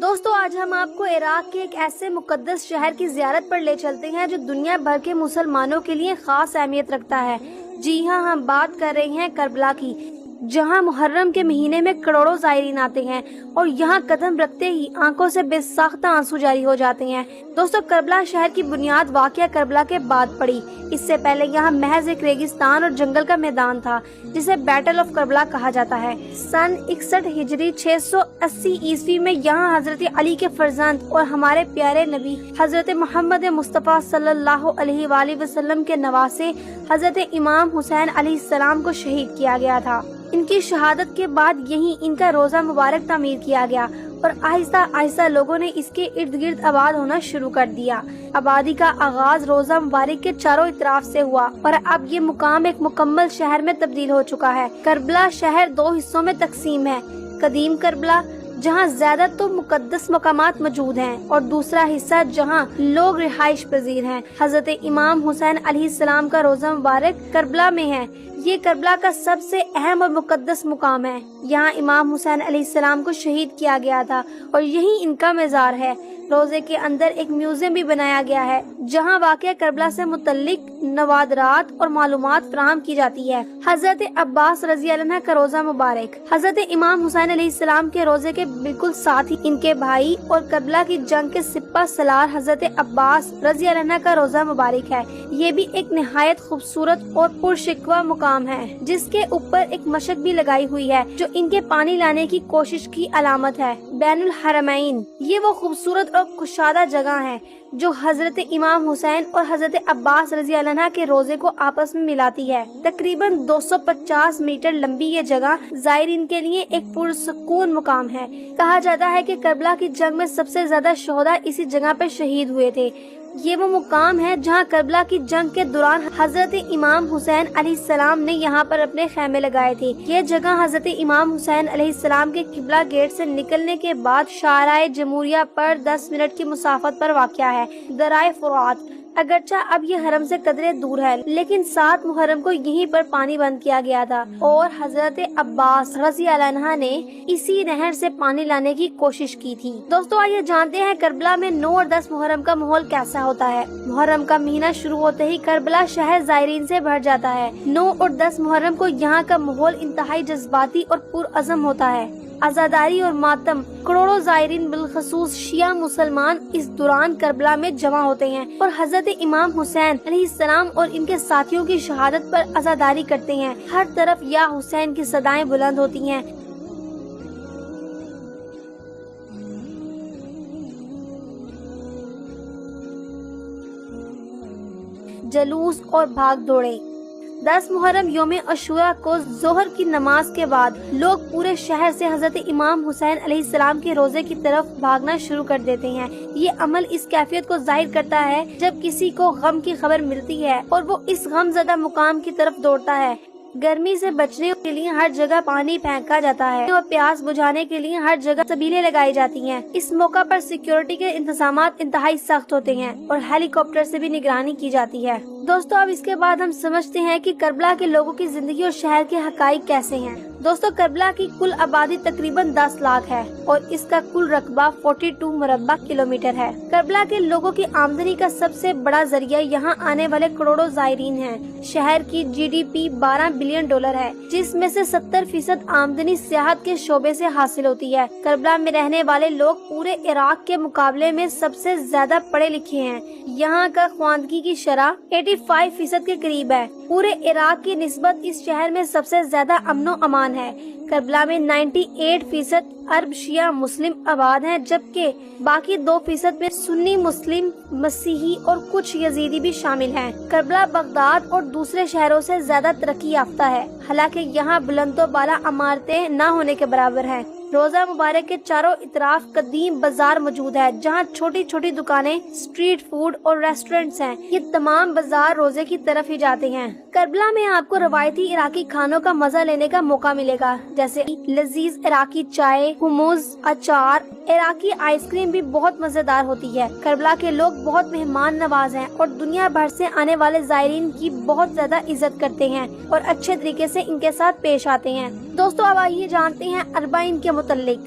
دوستو آج ہم آپ کو عراق کے ایک ایسے مقدس شہر کی زیارت پر لے چلتے ہیں جو دنیا بھر کے مسلمانوں کے لیے خاص اہمیت رکھتا ہے۔ جی ہاں، ہم بات کر رہے ہیں کربلا کی، جہاں محرم کے مہینے میں کروڑوں زائرین آتے ہیں اور یہاں قدم رکھتے ہی آنکھوں سے بے ساختہ آنسو جاری ہو جاتے ہیں۔ دوستو کربلا شہر کی بنیاد واقعہ کربلا کے بعد پڑی۔ اس سے پہلے یہاں محض ایک ریگستان اور جنگل کا میدان تھا جسے بیٹل آف کربلا کہا جاتا ہے۔ سن 61 ہجری 680 عیسوی میں یہاں حضرت علی کے فرزند اور ہمارے پیارے نبی حضرت محمد مصطفیٰ صلی اللہ علیہ وآلہ وسلم کے نواسے حضرت امام حسین علیہ السلام کو شہید کیا گیا تھا۔ ان کی شہادت کے بعد یہیں ان کا روزہ مبارک تعمیر کیا گیا اور آہستہ آہستہ لوگوں نے اس کے ارد گرد آباد ہونا شروع کر دیا۔ آبادی کا آغاز روزہ مبارک کے چاروں اطراف سے ہوا اور اب یہ مقام ایک مکمل شہر میں تبدیل ہو چکا ہے۔ کربلا شہر دو حصوں میں تقسیم ہے، قدیم کربلا جہاں زیادہ تو مقدس مقامات موجود ہیں اور دوسرا حصہ جہاں لوگ رہائش پذیر ہیں۔ حضرت امام حسین علیہ السلام کا روزہ مبارک کربلا میں ہے۔ یہ کربلا کا سب سے اہم اور مقدس مقام ہے۔ یہاں امام حسین علیہ السلام کو شہید کیا گیا تھا اور یہی ان کا مزار ہے۔ روزے کے اندر ایک میوزیم بھی بنایا گیا ہے جہاں واقعہ کربلا سے متعلق نوادرات اور معلومات فراہم کی جاتی ہے۔ حضرت عباس رضی اللہ عنہ کا روزہ مبارک حضرت امام حسین علیہ السلام کے روزے کے بالکل ساتھ ہی ان کے بھائی اور کربلا کی جنگ کے سپہ سالار حضرت عباس رضی اللہ عنہ کا روزہ مبارک ہے۔ یہ بھی ایک نہایت خوبصورت اور پرشکوہ مقام ہے جس کے اوپر ایک مشق بھی لگائی ہوئی ہے جو ان کے پانی لانے کی کوشش کی علامت ہے۔ بین الحرمین یہ وہ خوبصورت اور کشادہ جگہ ہے جو حضرت امام حسین اور حضرت عباس رضی اللہ عنہ کے روزے کو آپس میں ملاتی ہے۔ تقریباً 250 میٹر لمبی یہ جگہ زائرین کے لیے ایک پرسکون مقام ہے۔ کہا جاتا ہے کہ کربلا کی جنگ میں سب سے زیادہ شہداء اسی جگہ پر شہید ہوئے تھے۔ یہ وہ مقام ہے جہاں کربلا کی جنگ کے دوران حضرت امام حسین علیہ السلام نے یہاں پر اپنے خیمے لگائے تھے۔ یہ جگہ حضرت امام حسین علیہ السلام کے قبلہ گیٹ سے نکلنے کے بعد شارع جمہوریہ پر 10 منٹ کی مسافت پر واقع ہے۔ درائے فرات اگرچہ اب یہ حرم سے قدرے دور ہے لیکن 7 محرم کو یہیں پر پانی بند کیا گیا تھا اور حضرت عباس رضی اللہ عنہ نے اسی نہر سے پانی لانے کی کوشش کی تھی۔ دوستو آئیے جانتے ہیں کربلا میں 9 اور 10 محرم کا ماحول کیسا ہوتا ہے۔ محرم کا مہینہ شروع ہوتے ہی کربلا شہر زائرین سے بھر جاتا ہے۔ 9 اور 10 محرم کو یہاں کا ماحول انتہائی جذباتی اور پرعزم ہوتا ہے۔ عزاداری اور ماتم، کروڑوں زائرین بالخصوص شیعہ مسلمان اس دوران کربلا میں جمع ہوتے ہیں اور حضرت امام حسین علیہ السلام اور ان کے ساتھیوں کی شہادت پر عزاداری کرتے ہیں۔ ہر طرف یا حسین کی صدائیں بلند ہوتی ہیں۔ جلوس اور بھاگ دوڑے۔ 10 محرم یوم عاشوراء کو ظہر کی نماز کے بعد لوگ پورے شہر سے حضرت امام حسین علیہ السلام کے روزے کی طرف بھاگنا شروع کر دیتے ہیں۔ یہ عمل اس کیفیت کو ظاہر کرتا ہے جب کسی کو غم کی خبر ملتی ہے اور وہ اس غم زدہ مقام کی طرف دوڑتا ہے۔ گرمی سے بچنے کے لیے ہر جگہ پانی پھینکا جاتا ہے اور پیاس بجھانے کے لیے ہر جگہ سبیلیں لگائی جاتی ہیں۔ اس موقع پر سیکیورٹی کے انتظامات انتہائی سخت ہوتے ہیں اور ہیلی کاپٹر سے بھی نگرانی کی جاتی ہے۔ دوستو اب اس کے بعد ہم سمجھتے ہیں کہ کربلا کے لوگوں کی زندگی اور شہر کے حقائق کیسے ہیں۔ دوستو کربلا کی کل آبادی تقریباً 10 لاکھ ہے اور اس کا کل رقبہ 42 مربع کلومیٹر ہے۔ کربلا کے لوگوں کی آمدنی کا سب سے بڑا ذریعہ یہاں آنے والے کروڑوں زائرین ہیں۔ شہر کی GDP 12 بلین ڈالر ہے جس میں سے 70% آمدنی سیاحت کے شعبے سے حاصل ہوتی ہے۔ کربلا میں رہنے والے لوگ پورے عراق کے مقابلے میں سب سے زیادہ پڑھے لکھے ہیں۔ یہاں کا خواندگی کی شرح 85% کے قریب ہے۔ پورے عراق کی نسبت اس شہر میں سب سے زیادہ امن و امان ہے۔ کربلا میں 98% عرب شیعہ مسلم آباد ہیں جبکہ باقی 2% میں سنی مسلم مسیحی اور کچھ یزیدی بھی شامل ہیں۔ کربلا بغداد اور دوسرے شہروں سے زیادہ ترقی یافتہ ہے حالانکہ یہاں بلند و بالا عمارتیں نہ ہونے کے برابر ہیں۔ روزہ مبارک کے چاروں اطراف قدیم بازار موجود ہے جہاں چھوٹی چھوٹی دکانیں، اسٹریٹ فوڈ اور ریسٹورنٹس ہیں۔ یہ تمام بازار روزے کی طرف ہی جاتے ہیں۔ کربلا میں آپ کو روایتی عراقی کھانوں کا مزہ لینے کا موقع ملے گا جیسے لذیذ عراقی چائے، حمص، اچار، عراقی آئس کریم بھی بہت مزیدار ہوتی ہے۔ کربلا کے لوگ بہت مہمان نواز ہیں اور دنیا بھر سے آنے والے زائرین کی بہت زیادہ عزت کرتے ہیں اور اچھے طریقے سے ان کے ساتھ پیش آتے ہیں۔ دوستو اب آئیے جانتے ہیں اربعین کے متعلق۔